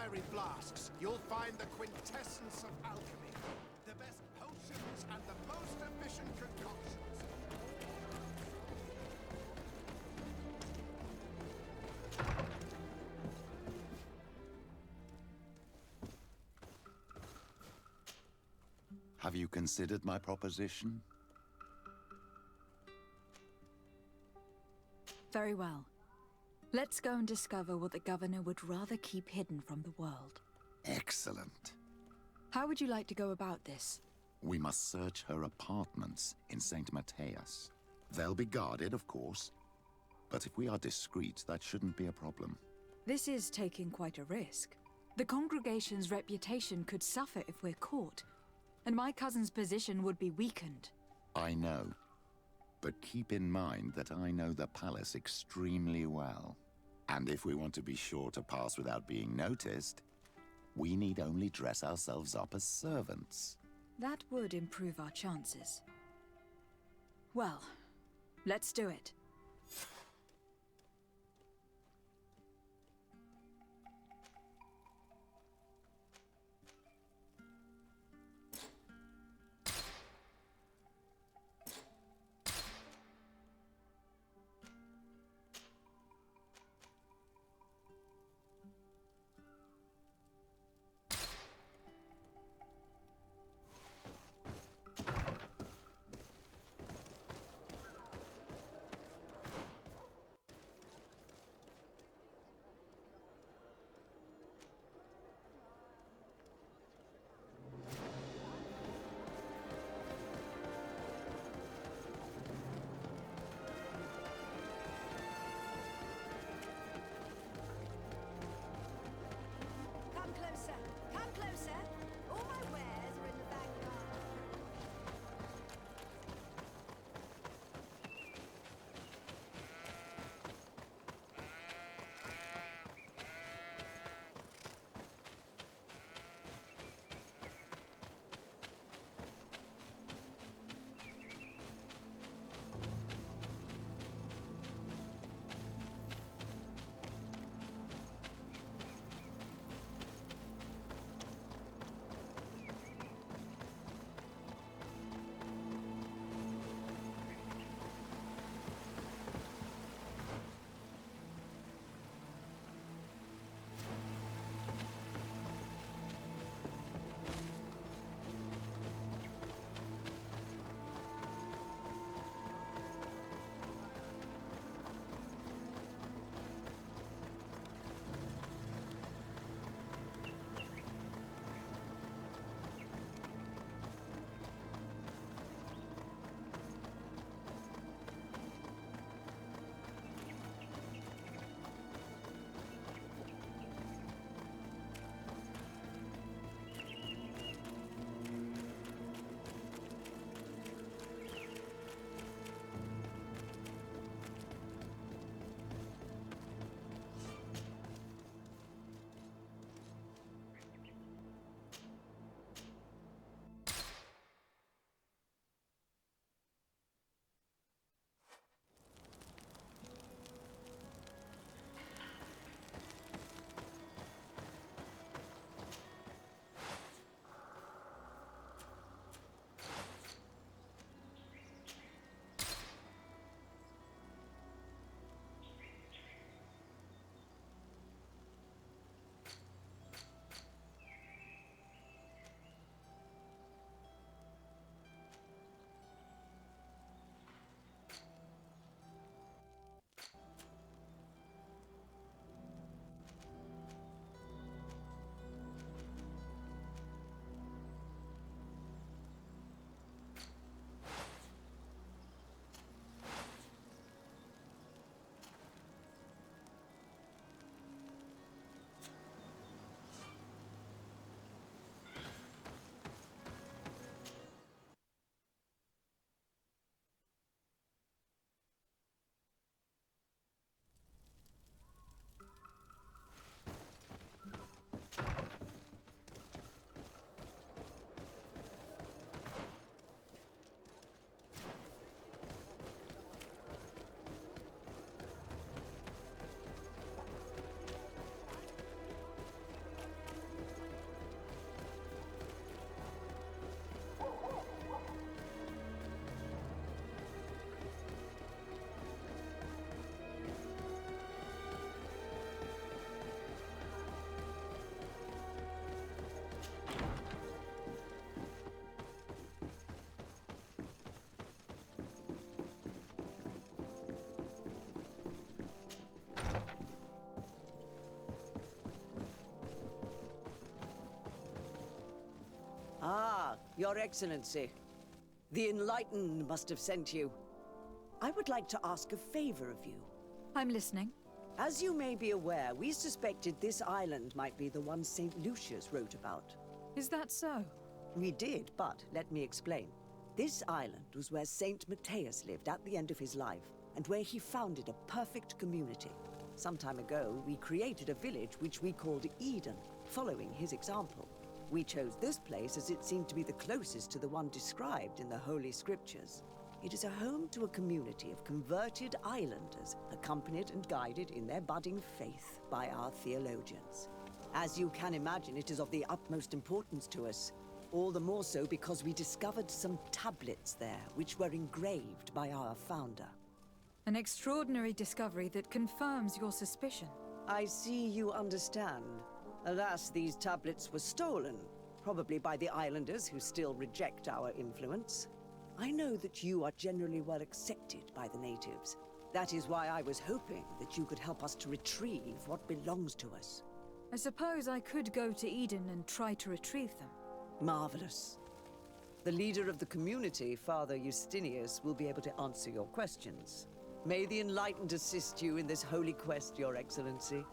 fiery flasks, you'll find the quintessence of alchemy. The best potions and the most efficient concoctions. Have you considered my proposition? Very well. Let's go and discover what the governor would rather keep hidden from the world. Excellent. How would you like to go about this? We must search her apartments in St. Matthias. They'll be guarded, of course. But if we are discreet, that shouldn't be a problem. This is taking quite a risk. The congregation's reputation could suffer if we're caught, and my cousin's position would be weakened. I know. But keep in mind that I know the palace extremely well. And if we want to be sure to pass without being noticed, we need only dress ourselves up as servants. That would improve our chances. Well, let's do it. Your Excellency, the Enlightened must have sent you. I would like to ask a favor of you. I'm listening. As you may be aware, we suspected this island might be the one St. Lucius wrote about. Is that so? We did, but let me explain. This island was where Saint Matthias lived at the end of his life, and where he founded a perfect community. Some time ago, we created a village which we called Eden, following his example. We chose this place as it seemed to be the closest to the one described in the Holy Scriptures. It is a home to a community of converted islanders, accompanied and guided in their budding faith by our theologians. As you can imagine, it is of the utmost importance to us. All the more so because we discovered some tablets there, which were engraved by our founder. An extraordinary discovery that confirms your suspicion. I see you understand. Alas, these tablets were stolen, probably by the islanders who still reject our influence. I know that you are generally well accepted by the natives. That is why I was hoping that you could help us to retrieve what belongs to us. I suppose I could go to Eden and try to retrieve them. Marvelous. The leader of the community, Father Justinius, will be able to answer your questions. May the Enlightened assist you in this holy quest, Your Excellency.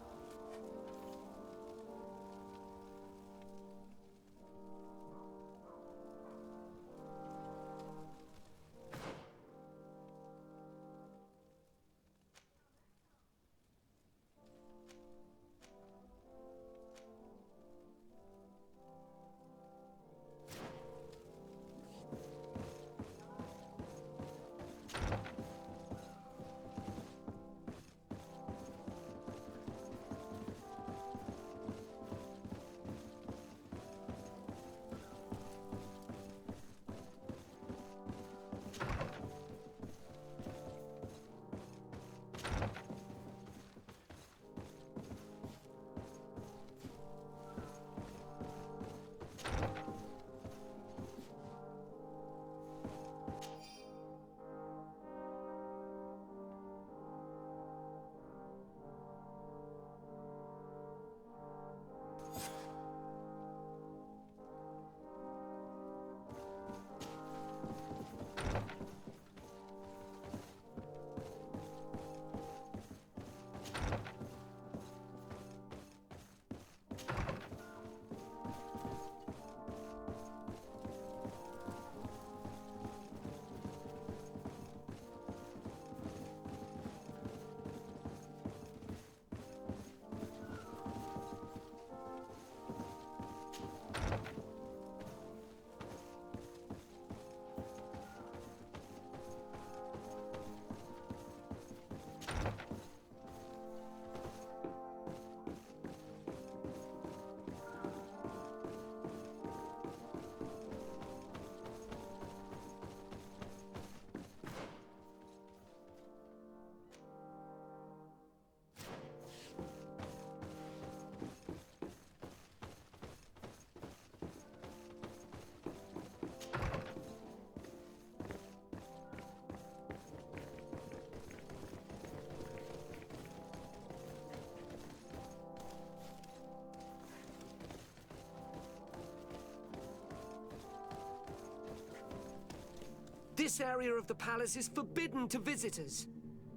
This area of the palace is forbidden to visitors,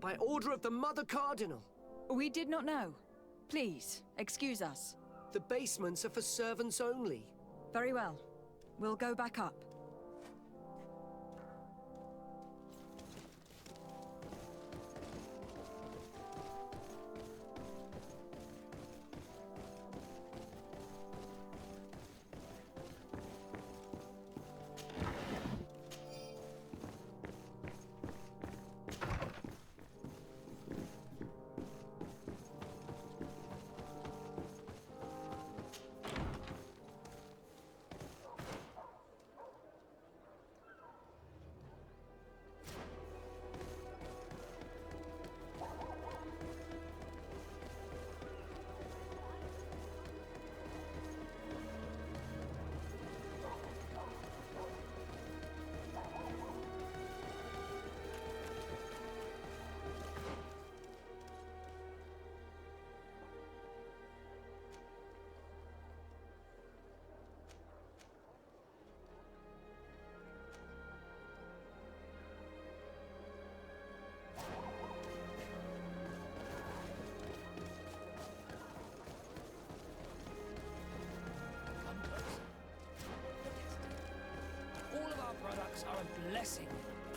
by order of the Mother Cardinal. We did not know. Please, excuse us. The basements are for servants only. Very well. We'll go back up.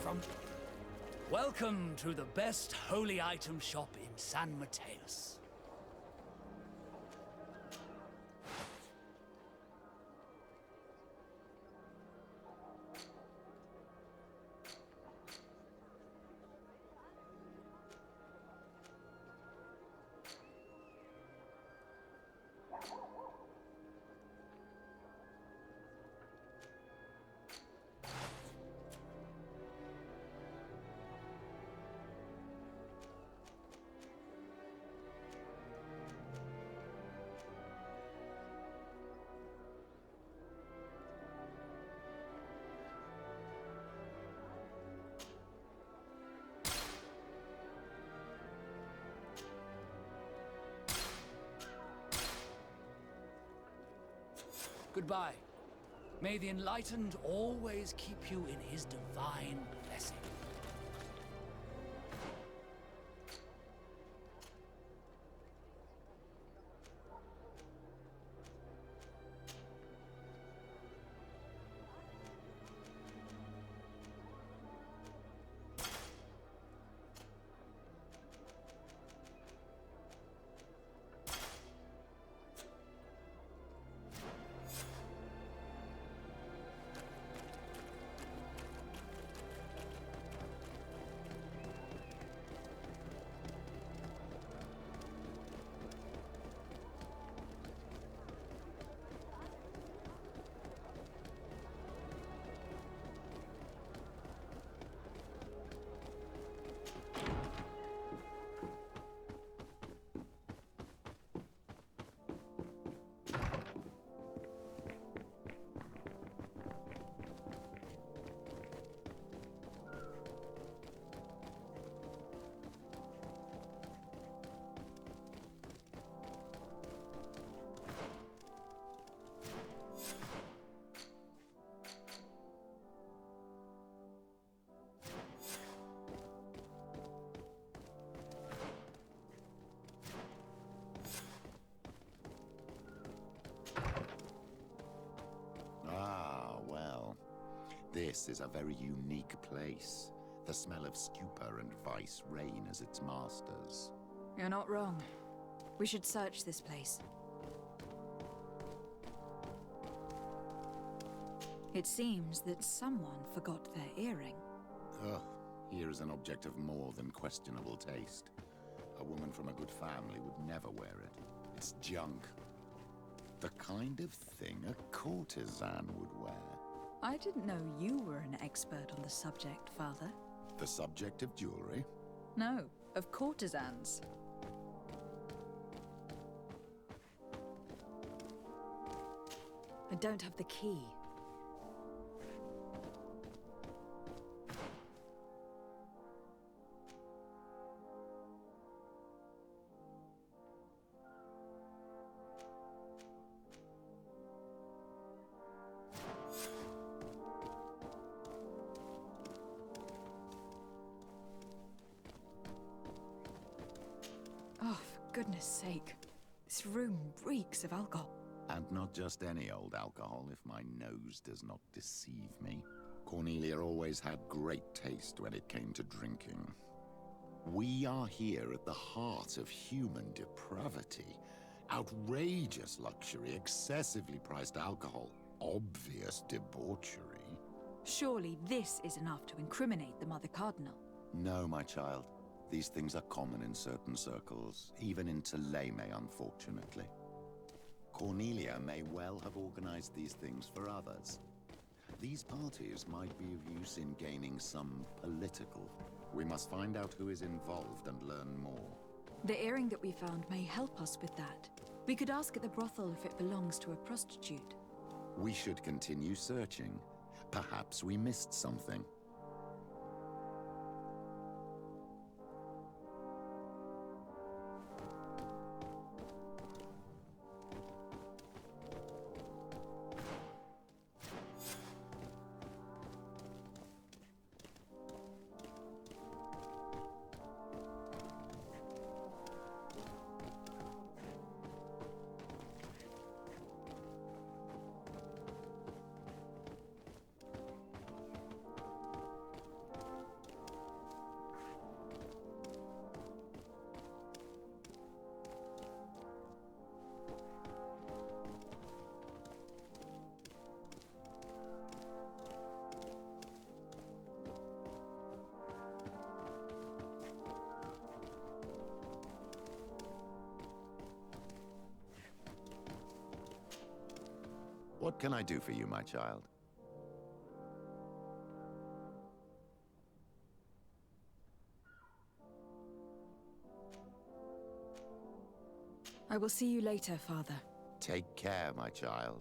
from... Welcome to the best holy item shop in San Mateus. Goodbye. May the Enlightened always keep you in his divine blessing. This is a very unique place. The smell of stupor and vice reign as its masters. You're not wrong. We should search this place. It seems that someone forgot their earring. Ugh, here is an object of more than questionable taste. A woman from a good family would never wear it. It's junk. The kind of thing a courtesan would wear. I didn't know you were an expert on the subject, Father. The subject of jewelry? No, of courtesans. I don't have the key. Oh, for goodness sake. This room reeks of alcohol. And not just any old alcohol, if my nose does not deceive me. Cornelia always had great taste when it came to drinking. We are here at the heart of human depravity. Outrageous luxury, excessively priced alcohol, obvious debauchery. Surely this is enough to incriminate the Mother Cardinal. No, my child. These things are common in certain circles, even in Theleme, unfortunately. Cornelia may well have organized these things for others. These parties might be of use in gaining some political. We must find out who is involved and learn more. The earring that we found may help us with that. We could ask at the brothel if it belongs to a prostitute. We should continue searching. Perhaps we missed something. What can I do for you, my child? I will see you later, Father. Take care, my child.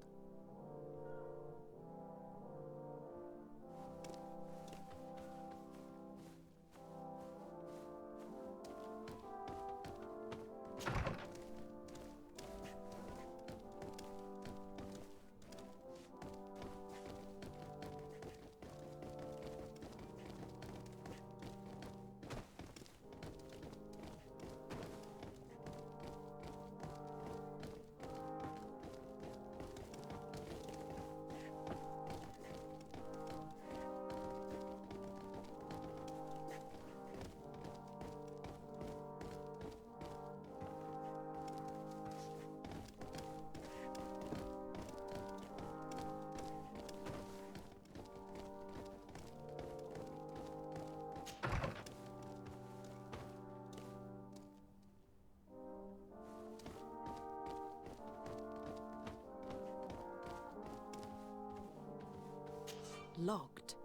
Locked.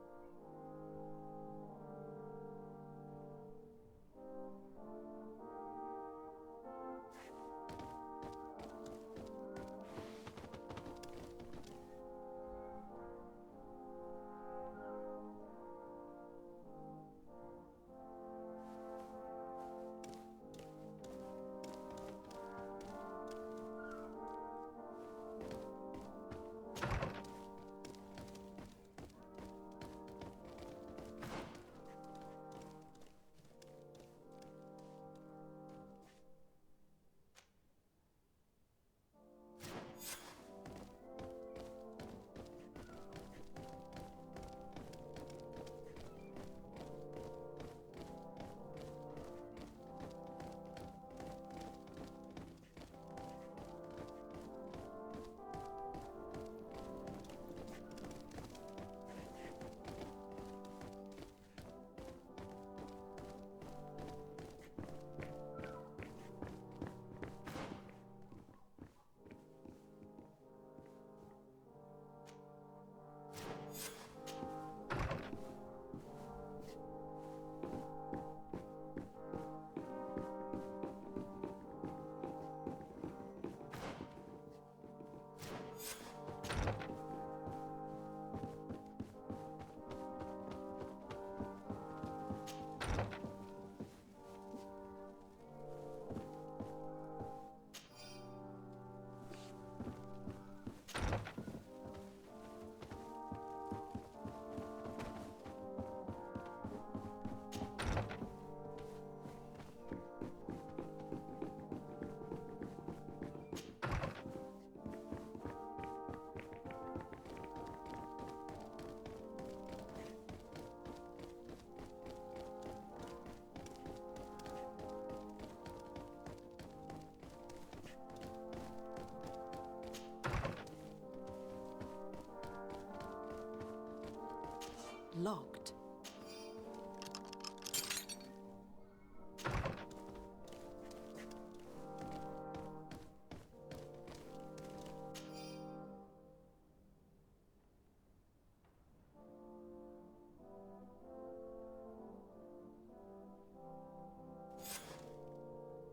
Locked.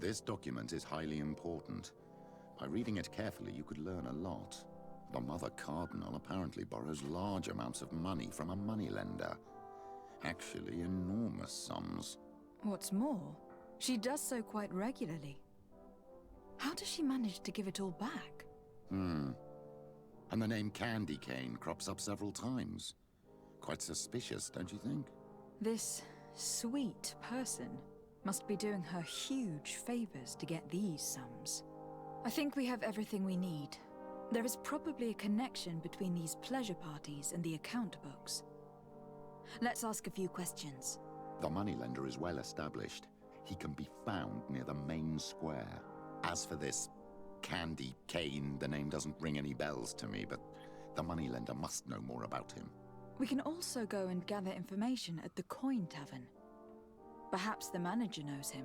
This document is highly important. By reading it carefully, you could learn a lot. The Mother Cardinal apparently borrows large amounts of money from a moneylender. Actually, enormous sums. What's more, she does so quite regularly. How does she manage to give it all back? And the name Candy Cane crops up several times. Quite suspicious, don't you think? This sweet person must be doing her huge favors to get these sums. I think we have everything we need. There is probably a connection between these pleasure parties and the account books. Let's ask a few questions. The moneylender is well established. He can be found near the main square. As for this Candy Cane, the name doesn't ring any bells to me, but the moneylender must know more about him. We can also go and gather information at the Coin Tavern. Perhaps the manager knows him.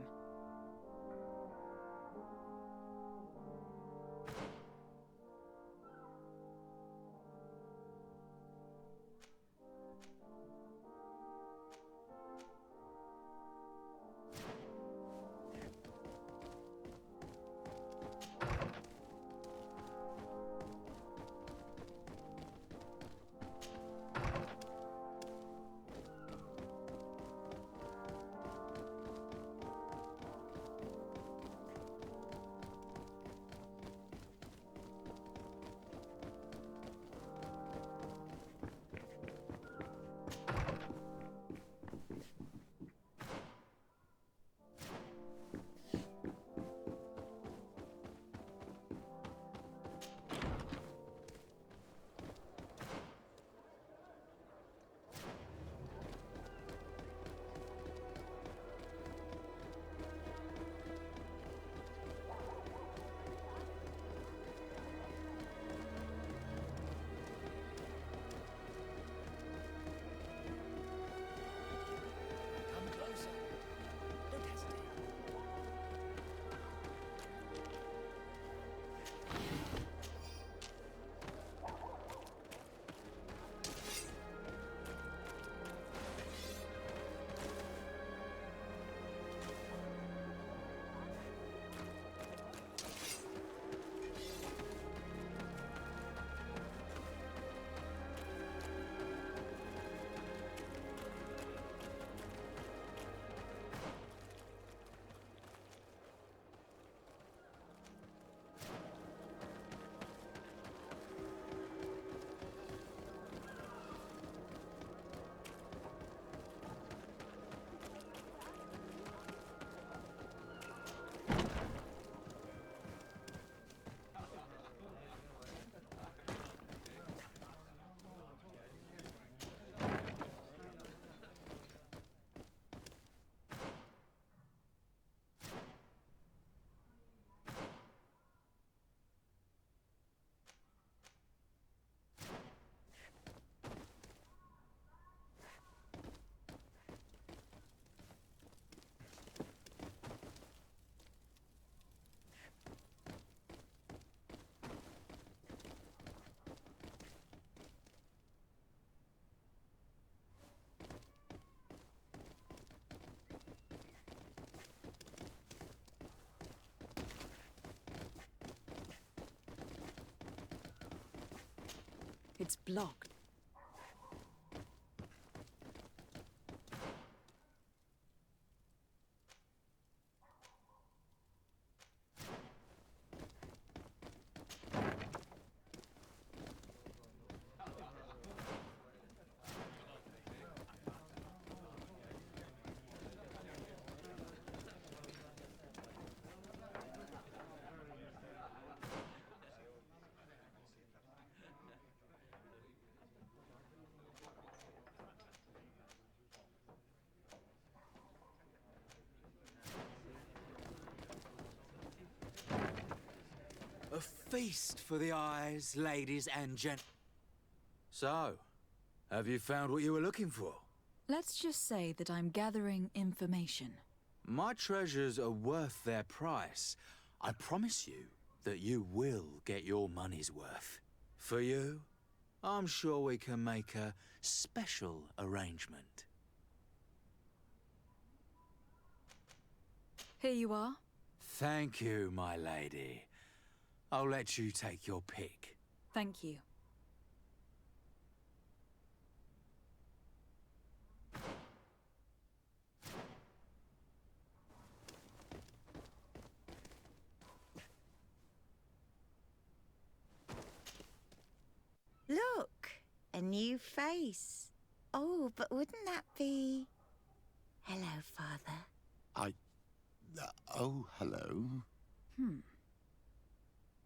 It's blocked. A feast for the eyes, ladies and gent. So, have you found what you were looking for? Let's just say that I'm gathering information. My treasures are worth their price. I promise you that you will get your money's worth. For you, I'm sure we can make a special arrangement. Here you are. Thank you, my lady. I'll let you take your pick. Thank you. Look, a new face. Oh, but wouldn't that be... Hello, Father. Oh, hello.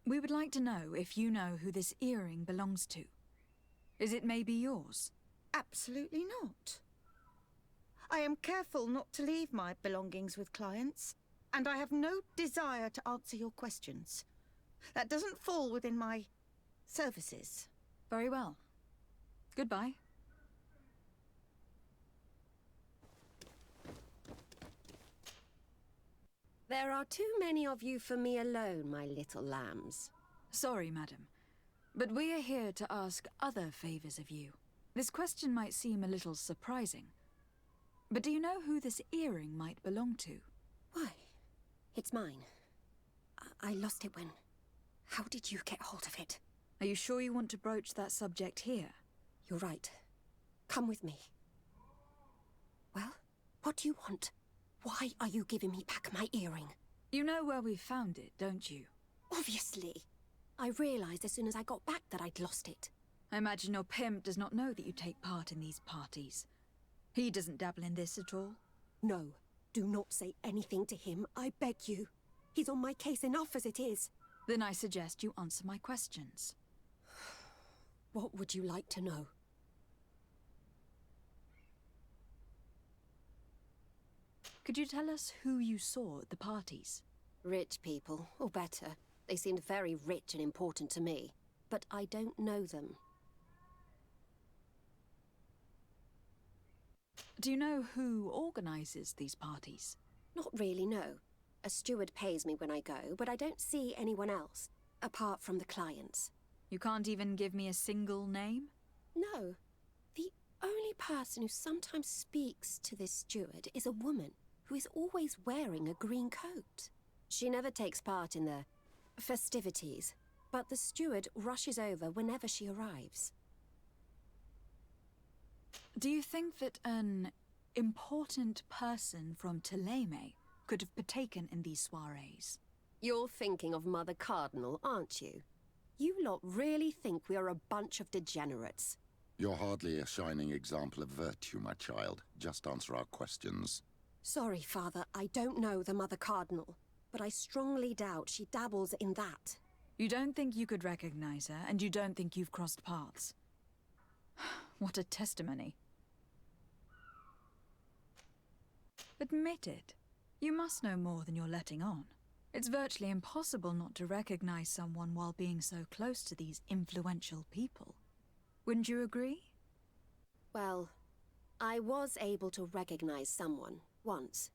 We would like to know if you know who this earring belongs to. Is it maybe yours? Absolutely not. I am careful not to leave my belongings with clients, and I have no desire to answer your questions. That doesn't fall within my services. Very well. Goodbye. There are too many of you for me alone, my little lambs. Sorry, madam, but we are here to ask other favors of you. This question might seem a little surprising, but do you know who this earring might belong to? Why? It's mine. I lost it when... How did you get hold of it? Are you sure you want to broach that subject here? You're right. Come with me. Well, what do you want? Why are you giving me back my earring? You know where we found it, don't you? Obviously. I realized as soon as I got back that I'd lost it. I imagine your pimp does not know that you take part in these parties. He doesn't dabble in this at all? No. Do not say anything to him, I beg you. He's on my case enough as it is. Then I suggest you answer my questions. What would you like to know? Could you tell us who you saw at the parties? Rich people, or better. They seemed very rich and important to me. But I don't know them. Do you know who organizes these parties? Not really, no. A steward pays me when I go, but I don't see anyone else, apart from the clients. You can't even give me a single name? No. The only person who sometimes speaks to this steward is a woman who is always wearing a green coat. She never takes part in the festivities, but the steward rushes over whenever she arrives. Do you think that an important person from Thélème could have partaken in these soirees? You're thinking of Mother Cardinal, aren't you? You lot really think we are a bunch of degenerates. You're hardly a shining example of virtue, my child. Just answer our questions. Sorry, Father, I don't know the Mother Cardinal, but I strongly doubt she dabbles in that. You don't think you could recognize her, and you don't think you've crossed paths. What a testimony. Admit it. You must know more than you're letting on. It's virtually impossible not to recognize someone while being so close to these influential people. Wouldn't you agree? Well, I was able to recognize someone, once.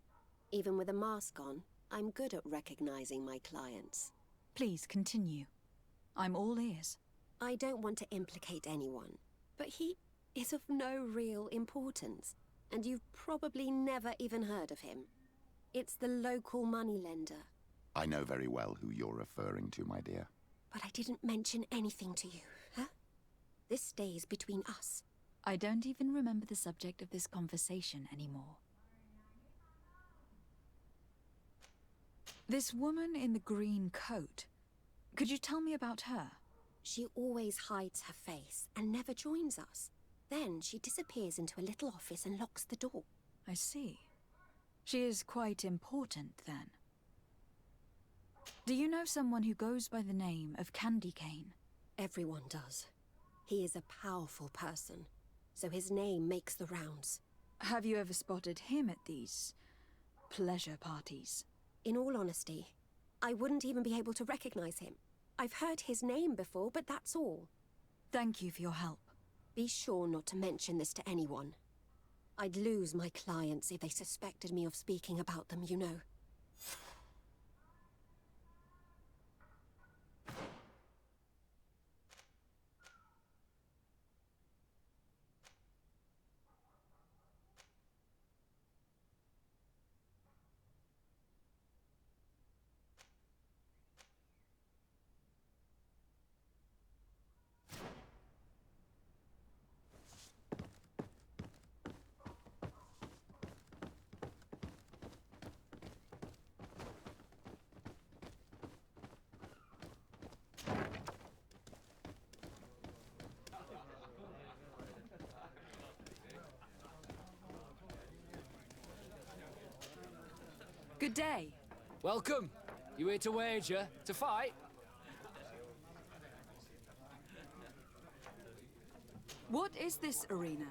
Even with a mask on, I'm good at recognizing my clients. Please continue. I'm all ears. I don't want to implicate anyone, but he is of no real importance, and you've probably never even heard of him. It's the local moneylender. I know very well who you're referring to, my dear. But I didn't mention anything to you, huh? This stays between us. I don't even remember the subject of this conversation anymore. This woman in the green coat. Could you tell me about her? She always hides her face and never joins us. Then she disappears into a little office and locks the door. I see. She is quite important, then. Do you know someone who goes by the name of Candy Cane? Everyone does. He is a powerful person, so his name makes the rounds. Have you ever spotted him at these pleasure parties? In all honesty, I wouldn't even be able to recognize him. I've heard his name before, but that's all. Thank you for your help. Be sure not to mention this to anyone. I'd lose my clients if they suspected me of speaking about them, you know. Good day. Welcome. You here to wager? To fight? What is this arena?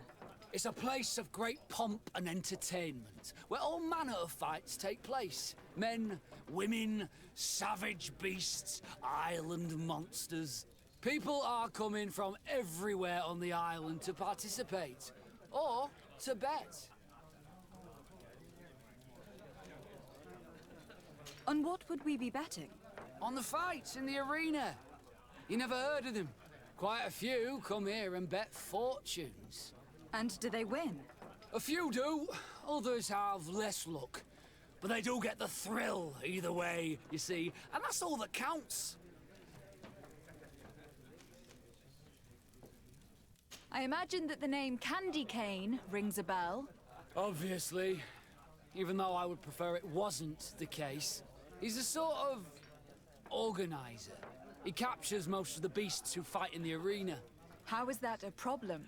It's a place of great pomp and entertainment, where all manner of fights take place. Men, women, savage beasts, island monsters. People are coming from everywhere on the island to participate, or to bet. On what would we be betting? On the fights in the arena. You never heard of them? Quite a few come here and bet fortunes. And do they win? A few do, others have less luck. But they do get the thrill either way, you see, and that's all that counts. I imagine that the name Candy Cane rings a bell. Obviously, even though I would prefer it wasn't the case. He's a sort of organizer. He captures most of the beasts who fight in the arena. How is that a problem?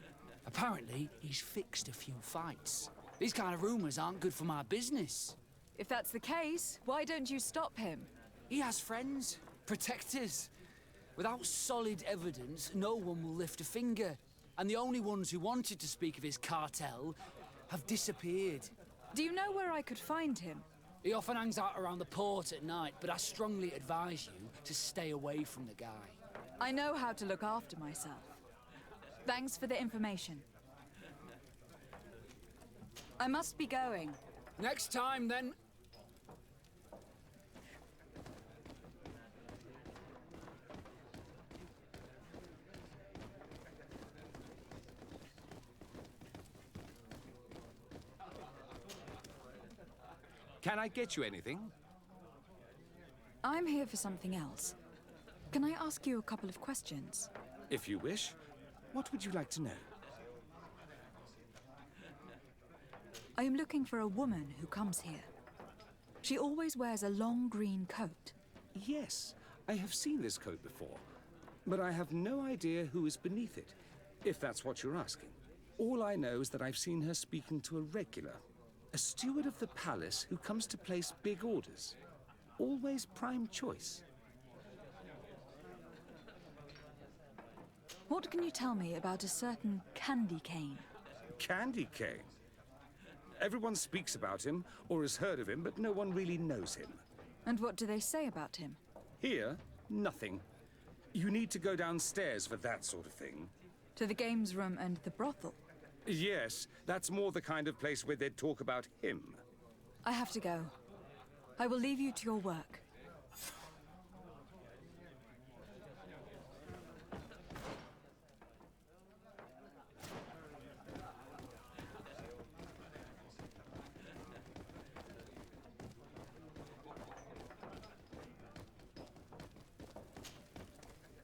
Apparently, he's fixed a few fights. These kind of rumors aren't good for my business. If that's the case, why don't you stop him? He has friends, protectors. Without solid evidence, no one will lift a finger. And the only ones who wanted to speak of his cartel have disappeared. Do you know where I could find him? He often hangs out around the port at night, but I strongly advise you to stay away from the guy. I know how to look after myself. Thanks for the information. I must be going. Next time, then. Can I get you anything? I'm here for something else. Can I ask you a couple of questions? If you wish. What would you like to know? I am looking for a woman who comes here. She always wears a long green coat. Yes, I have seen this coat before, but I have no idea who is beneath it, if that's what you're asking. All I know is that I've seen her speaking to a regular, a steward of the palace who comes to place big orders. Always prime choice. What can you tell me about a certain Candy Cane? Candy Cane? Everyone speaks about him, or has heard of him, but no one really knows him. And what do they say about him? Here, nothing. You need to go downstairs for that sort of thing. To the games room and the brothel? Yes, that's more the kind of place where they'd talk about him. I have to go. I will leave you to your work.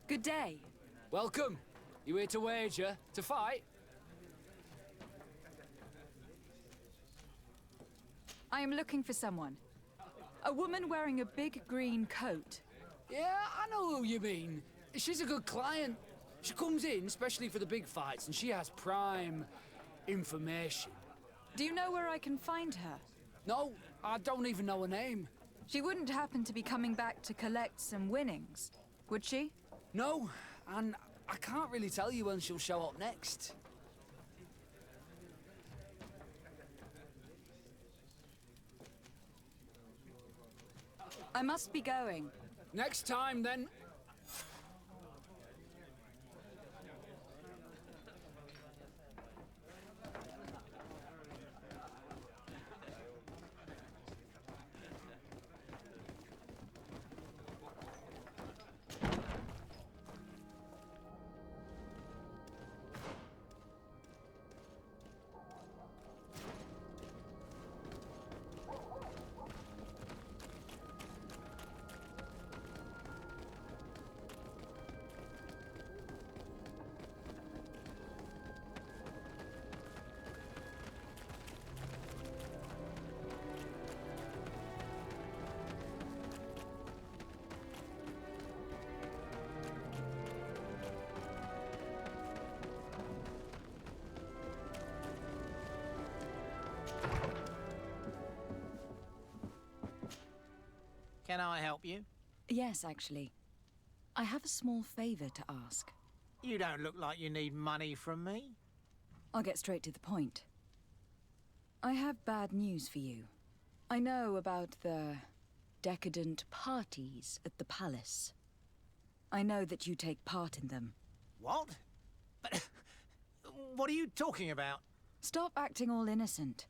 Good day. Welcome. You here to wager? To fight? I am looking for someone. A woman wearing a big green coat. Yeah, I know who you mean. She's a good client. She comes in, especially for the big fights, and she has prime information. Do you know where I can find her? No, I don't even know her name. She wouldn't happen to be coming back to collect some winnings, would she? No, and I can't really tell you when she'll show up next. I must be going. Next time, then. Can I help you? Yes, actually. I have a small favor to ask. You don't look like you need money from me. I'll get straight to the point. I have bad news for you. I know about the decadent parties at the palace. I know that you take part in them. What? But what are you talking about? Stop acting all innocent.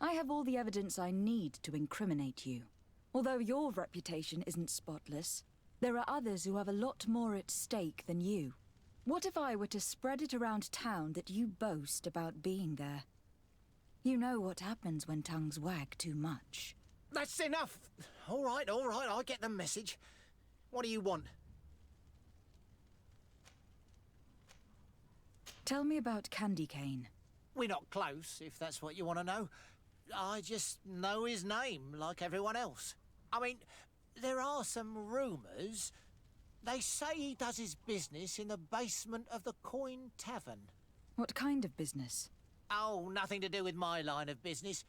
I have all the evidence I need to incriminate you. Although your reputation isn't spotless, there are others who have a lot more at stake than you. What if I were to spread it around town that you boast about being there? You know what happens when tongues wag too much. That's enough. All right, I get the message. What do you want? Tell me about Candy Cane. We're not close, if that's what you want to know. I just know his name, like everyone else. I mean, there are some rumours. They say he does his business in the basement of the Coin Tavern. What kind of business? Oh, nothing to do with my line of business.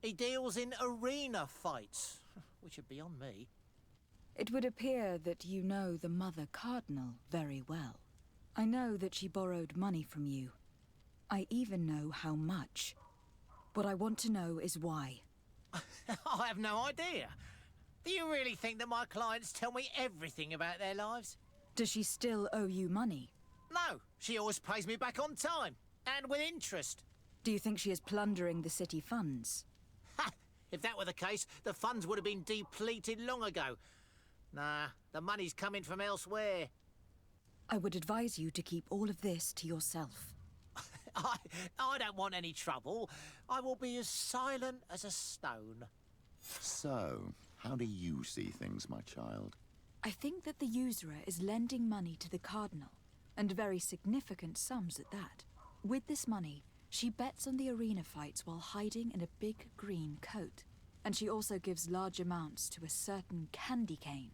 He deals in arena fights, which are beyond me. It would appear that you know the Mother Cardinal very well. I know that she borrowed money from you. I even know how much. What I want to know is why. I have no idea. Do you really think that my clients tell me everything about their lives? Does she still owe you money? No, she always pays me back on time, and with interest. Do you think she is plundering the city funds? Ha! If that were the case, the funds would have been depleted long ago. Nah, the money's coming from elsewhere. I would advise you to keep all of this to yourself. I don't want any trouble. I will be as silent as a stone. So, how do you see things, my child? I think that the usurer is lending money to the Cardinal, and very significant sums at that. With this money, she bets on the arena fights while hiding in a big green coat. And she also gives large amounts to a certain Candy Cane,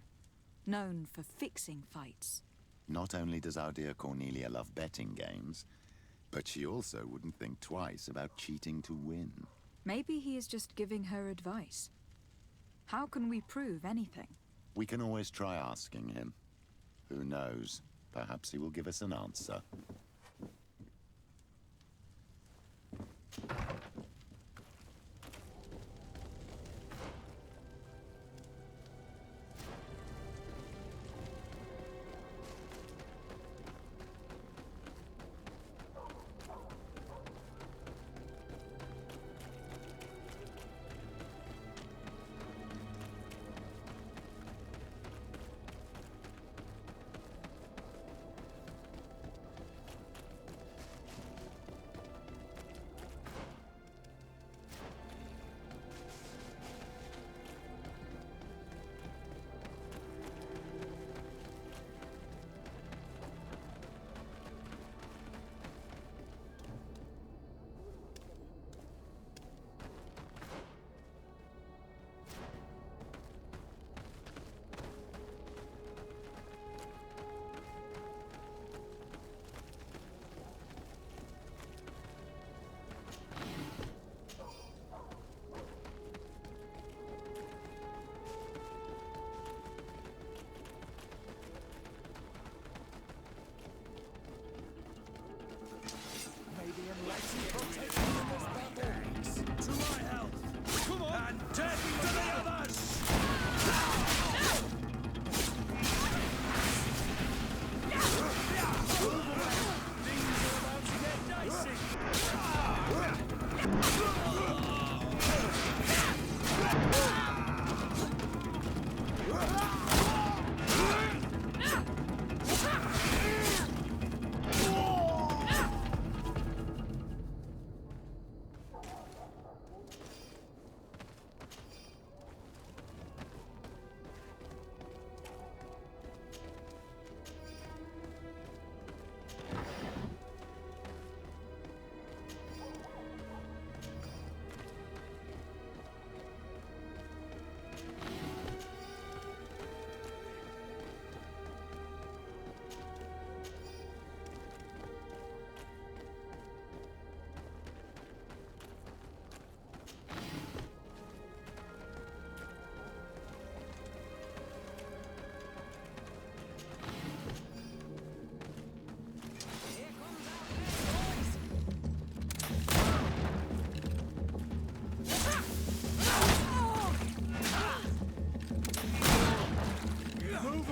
known for fixing fights. Not only does our dear Cornelia love betting games, but she also wouldn't think twice about cheating to win. Maybe he is just giving her advice. How can we prove anything? We can always try asking him. Who knows? Perhaps he will give us an answer.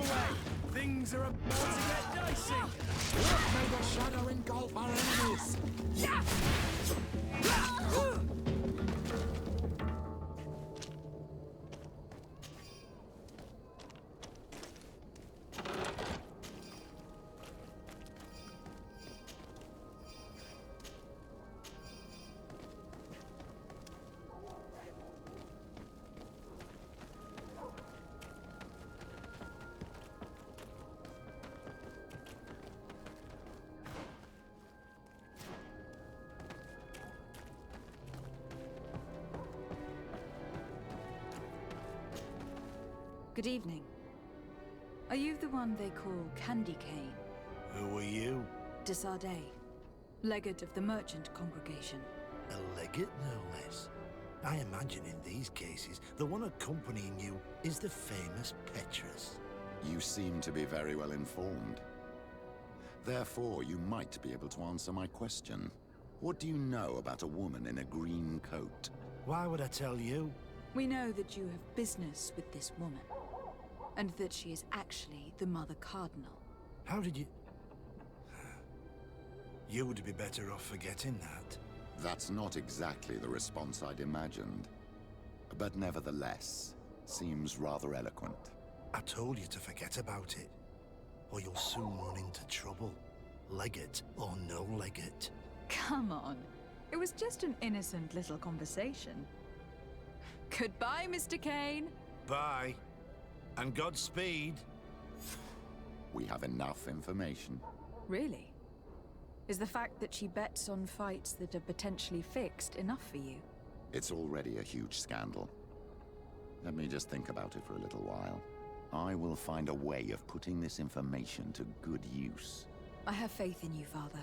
away! Things are about to get dicey! May the shadow engulf our enemies! Good evening. Are you the one they call Candy Cane? Who are you? Desardet, legate of the merchant congregation. A legate, no less. I imagine in these cases, the one accompanying you is the famous Petrus. You seem to be very well informed. Therefore, you might be able to answer my question. What do you know about a woman in a green coat? Why would I tell you? We know that you have business with this woman, and that she is actually the Mother Cardinal. How did you... You would be better off forgetting that. That's not exactly the response I'd imagined. But nevertheless, seems rather eloquent. I told you to forget about it, or you'll soon run into trouble. Legate or no legate. Come on. It was just an innocent little conversation. Goodbye, Mr. Kane. Bye. And Godspeed. We have enough information. Really? Is the fact that she bets on fights that are potentially fixed enough for you? It's already a huge scandal. Let me just think about it for a little while. I will find a way of putting this information to good use. I have faith in you, Father.